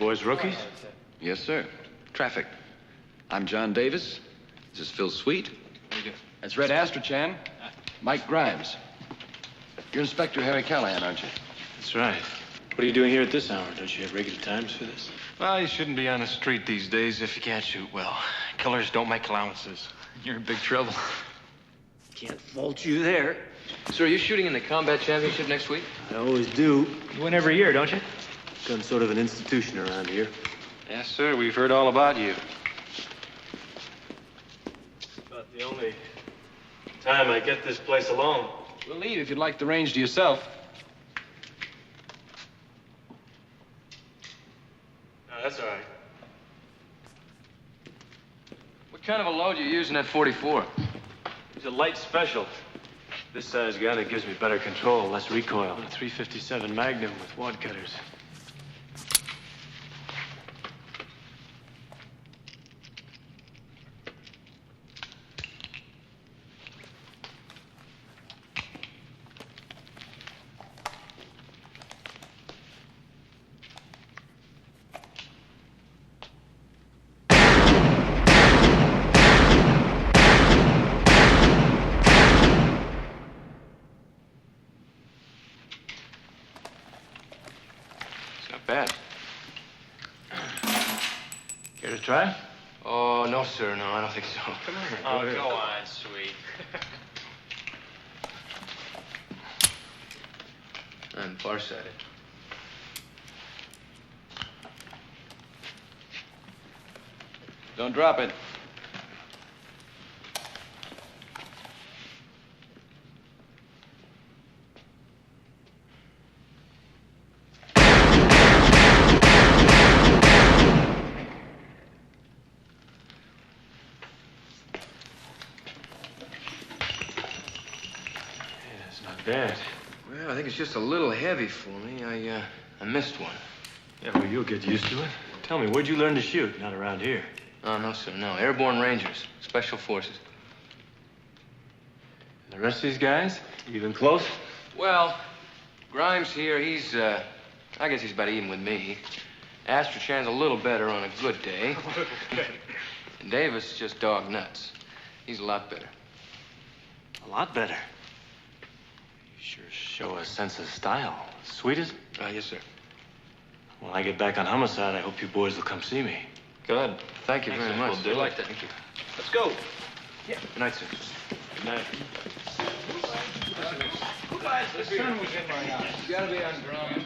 boys rookies? Yes, sir. Traffic. I'm John Davis. This is Phil Sweet. That's Red Astrachan. Mike Grimes. You're Inspector Harry Callahan, aren't you? That's right. What are you doing here at this hour? Don't you have regular times for this? Well, you shouldn't be on the street these days if you can't shoot well. Killers don't make allowances. You're in big trouble. Can't fault you there. So are you shooting in the combat championship next week? I always do. You win every year, don't you? Gun's sort of an institution around here. Yes, sir. We've heard all about you. About the only time I get this place alone. We'll leave if you'd like the range to yourself. No, that's all right. What kind of a load you using at 44? It's a light special. This size gun, it gives me better control, less recoil. A 357 Magnum with wad cutters. Not bad. Care to try? Oh, no, sir. No, I don't think so. Come on. Oh, go on, sweet. I'm farsighted. Don't drop it. It's not bad. Well, I think it's just a little heavy for me. I missed one. Yeah, well, you'll get used to it. Tell me, where'd you learn to shoot? Not around here. Oh, no, sir. No. Airborne Rangers. Special Forces. And the rest of these guys? Even close? Well, Grimes here, I guess he's about even with me. Astrachan's a little better on a good day. And Davis just dog nuts. He's a lot better. A lot better. You sure show a sense of style. Sweet as... Yes, sir. When I get back on homicide, I hope you boys will come see me. Good. Thank you very much. We'll do We it. like that. Thank you. Let's go. Good night, sir. Good night. The sun was in my eyes. You gotta be on Grimes.